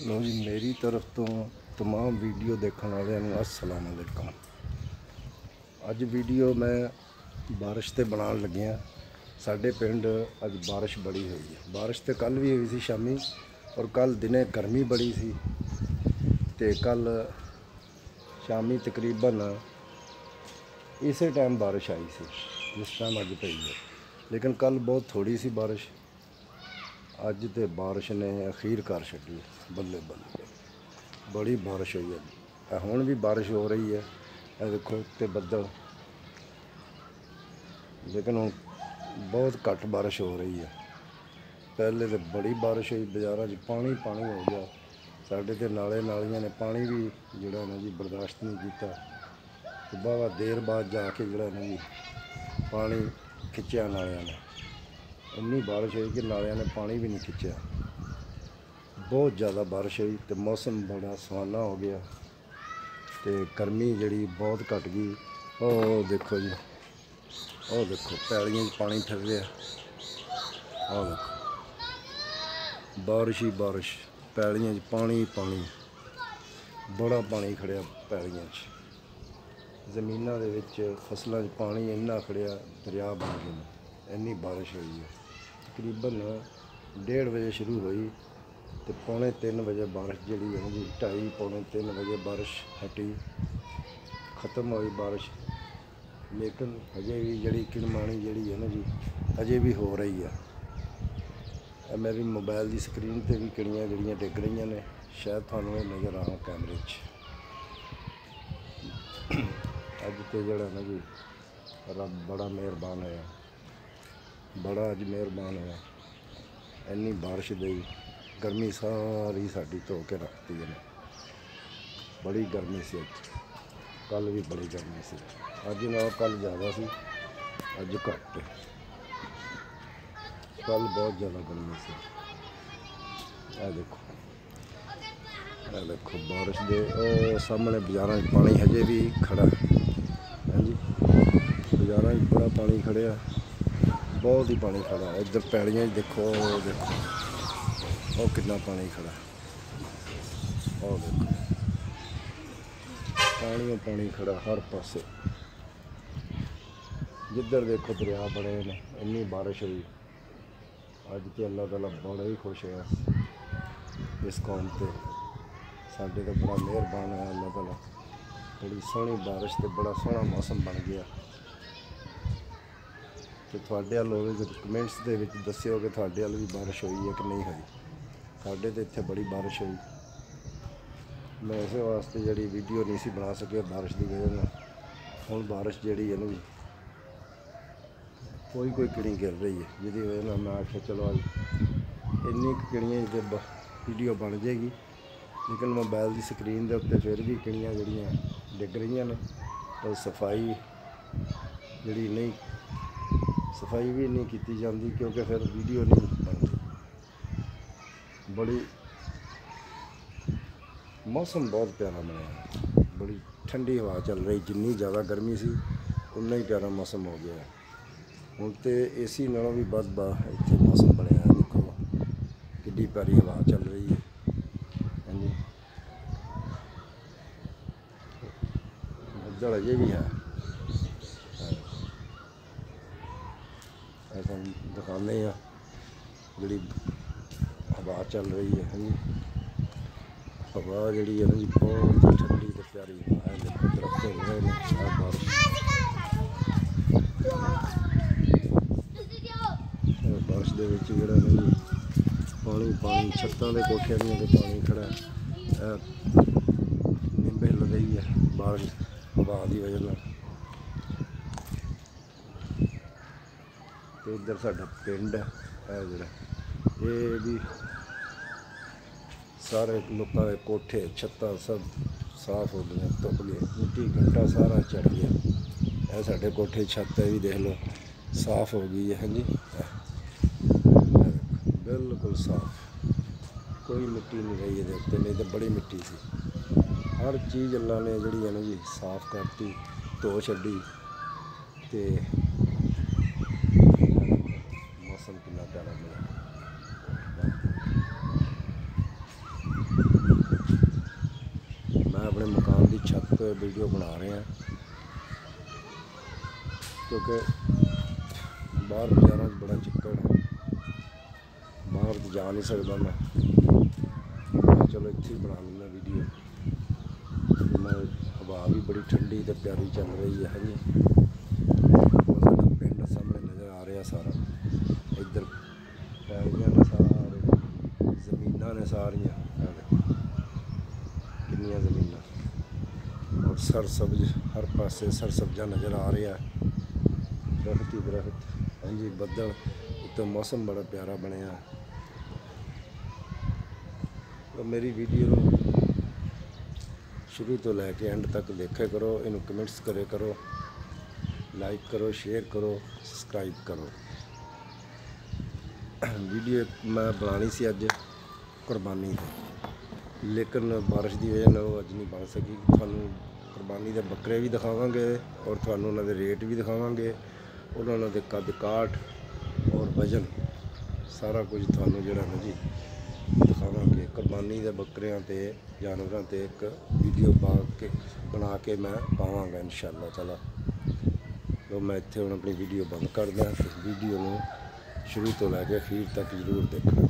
लो जी, मेरी तरफ तो तमाम वीडियो देखने वाले अस्सलाम वालेकुम। अज वीडियो मैं बारिश ते बनाने लगे हाँ। साडे पिंड अज बारिश बड़ी हुई है। बारिश तो कल भी हुई सी शामी, और कल दिने गर्मी बड़ी सी, ते कल शामी तकरीबन इस टाइम बारिश आई सी जिस टाइम अज पई है। लेकिन कल बहुत थोड़ी सी बारिश, अज तो बारिश ने अखीर कर छड़ी। बल्ले बल्ले बड़ी बारिश हुई है। हुण भी बारिश हो रही है, देखो ते बदल, लेकिन हुण बहुत घट बारिश हो रही है। पहले तो बड़ी बारिश हुई, बाजारों पानी पानी हो गया। साढ़े तो नाले नालियां ने पानी भी जोड़ा ना जी बर्दाश्त नहीं किया। वाहवा देर बाद जाके जोड़ा ना जी पानी खिंचा नालियां ने। इन्नी बारिश हुई कि नालियां ने पानी भी नहीं खिंचा। बहुत ज़्यादा बारिश हुई तो मौसम बड़ा सुहाना हो गया, तो गर्मी जी बहुत घट गई। ओ देखो जी, ओ देखो पैलियां पानी फिर रहा। ओ देखो बारिश ही बारिश, पैलियां पानी पानी, बड़ा पानी खड़िया पैलियां, जमीनों के फसलों पानी इन्ना खड़िया दरिया बन गए। इन्नी बारिश हुई है। तकरीबन 1:30 बजे शुरू हुई तो 2:45 बजे बारिश जी है ना जी, 2:30 पौने 3 बजे बारिश हटी, ख़त्म हुई बारिश। लेकिन अजे भी जी किणमाणी जी है ना जी अजे भी हो रही है। मेरी मोबाइल की स्क्रीन पर भी किड़ियाँ जड़ियाँ डिग रही ने, शायद थानू नज़र आ कैमरे अज तो जड़ा ना जी रब बड़ा मेहरबान होया, बड़ा अज मेहरबान होया। इन्नी बारिश दी गर्मी सारी साड़ी धो के रखती है। बड़ी गर्मी से अज, कल भी बड़ी गर्मी से, अज ना कल ज़्यादा सी, अज घट। कल बहुत ज़्यादा गर्मी से। देखो देखो बारिश के सामने बाजारों पानी हजे भी खड़ा है जी। बाजारों बड़ा पानी खड़िया, बहुत ही पानी खड़ा। इधर पैलियां देखो, देखो वो कितना पानी खड़ा। और देखो पानी पानी खड़ा हर पासे, जिधर देखो दरिया बड़े ने। इन्नी बारिश हुई अज तो अल्लाह ताला बड़ा ही खुश है इस कौम से। साढ़े तो बड़ा मेहरबान है अल्लाह ताला। बड़ी सोहनी बारिश तो बड़ा सोहना मौसम बन गया। तो थोड़े हल हो कमेंट्स के दस्यो कि थोड़े हल भी बारिश हुई है कि नहीं हुई। साढ़े तो इतने बड़ी बारिश हुई। मैं इस वास्ते जी वीडियो नहीं सी बना सकिया बारिश की वजह से। हुण बारिश जी है ना जी कोई किड़ी गिर रही है, जिसकी वजह से मैं आख्या चलो अज इन्नी किड़ियां तो वीडियो बन जाएगी। लेकिन मोबाइल की स्क्रीन के उत्ते फिर भी किड़ियां जड़ियां डिग रही ने। और सफाई जी नहीं, सफाई भी नहीं की जाती क्योंकि फिर वीडियो नहीं बनती। बड़ी मौसम बहुत प्यारा बनाया, बड़ी ठंडी हवा चल रही। जिन्नी ज़्यादा गर्मी सी उन्ना ही प्यारा मौसम हो गया। हुण तो AC नालों भी बद इत्थे मौसम बनया। देखो किड्डी प्यारी हवा चल रही है। हाँ जी, बदल अजे भी है। ऐसा दिखाने जी हवा चल रही है। हाँ जी, हवा जी है ना जी बहुत ठंडी तो प्यारी हवा है। देखो दरख्त हो रहे हैं बारिश। बारिश के जोड़ा ना जी पानी पानी, छत्तां दे कोठियां दियां ते पानी खड़ा है। निंब हिल रही है बारिश हवा की वजह से। तो इधर साडा पिंड है जोड़ा, ये भी सारे लोगों के कोठे छत्तां सब साफ हो गए, धुप गए, मिट्टी घंटा सारा चढ़ गया। यह साढ़े कोठे छत है भी देख लो साफ हो गई है। हाँ जी, बिल्कुल साफ, कोई मिट्टी नहीं रही है उत्ते, नहीं तो बड़ी मिट्टी सी। हर चीज़ अल्लाह ने जी है ना जी साफ करती, धो छड़ी। तो मौसम कितना प्यारा बना। छत पे वीडियो बना रहे हैं क्योंकि बाहर बाजारों बड़ा चिक्कड़ है, बाहर तो जा नहीं सकता मैं। चलो इत्थे ही बना लेना वीडियो। मैं हवा भी बड़ी ठंडी तो प्यारी चल रही है। हाँ जी, पिंड सामने नज़र आ रहा सारा। इधर पैलियां ने सारे, ज़मीनां ने सारियां, कितनियां ज़मीनां, और सरसब्ज हर पासे सरसब्जा नज़र आ रहा है, दरख्त ही दरख्त। हाँ जी, बदल उत्ते, मौसम बड़ा प्यारा बनया। तो मेरी वीडियो शुरू तो लैके एंड तक देखा करो, इनू कमेंट्स करे करो, लाइक करो, शेयर करो, सब्सक्राइब करो। वीडियो मैं बनानी सी अज कुर्बानी दी, लेकिन बारिश की वजह नाल अज नहीं बन सकी। थानू कुर्बानी के बकरे भी दिखावांगे और थानू उन्हां दे रेट भी दिखावांगे, उन्हां दे कद काठ और वजन सारा कुछ थानू जिहड़ा ना जी दिखावांगे। कुर्बानी के बकरियां ते जानवरां ते एक वीडियो बना के मैं पावांगा इंशाअल्लाह ताला। तो मैं इत्थे हुण अपनी वीडियो बंद करदा। वीडियो नूं शुरू तो लैके अखीर तक जरूर देखना।